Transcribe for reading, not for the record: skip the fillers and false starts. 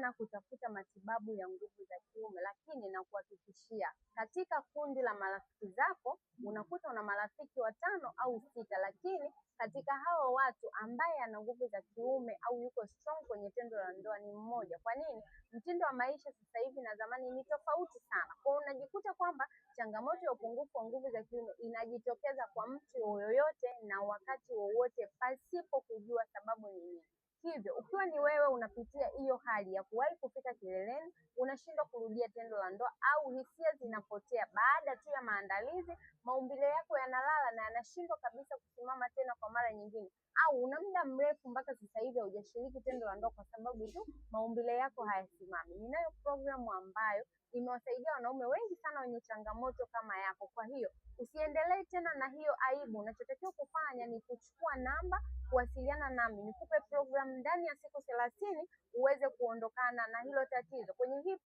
sana kutafuta matibabu ya nguvu za kiume, lakini nakuhakikishia katika kundi la marafiki zako unakuta una marafiki 5 au 6, lakini katika hao watu ambaye ana nguvu za kiume au yuko strong kwenye tendo la ndoa ni mmoja. Kwa nini? Mtindo wa maisha sasa hivi na zamani ni tofauti sana. Kwa unajikuta kwamba changamoto ya upungufu wa nguvu za kiume inajitokeza kwa mtu yoyote na wakati wowote pasipo kujua sababu ni nini. Hivyo ukiwa ni wewe unapitia hiyo hali ya kuwahi kufika kileleni, unashindwa kurudia tendo la ndoa au hisia zinapotea baada tu ya maandalizi, maumbile yako yanalala na yanashindwa kabisa kusimama tena kwa mara nyingine, au una muda mrefu mpaka sasa hivi hujashiriki tendo la ndoa kwa sababu tu maumbile yako hayasimami, ninayo programu ambayo imewasaidia wanaume wengi sana wenye changamoto kama yako. Kwa hiyo usiendelee tena na hiyo aibu. Unachotakiwa kufanya ni kuchukua namba, kuwasiliana nami, nikupe programu ndani ya siku 30 uweze kuondokana na hilo tatizo. Kwenye hii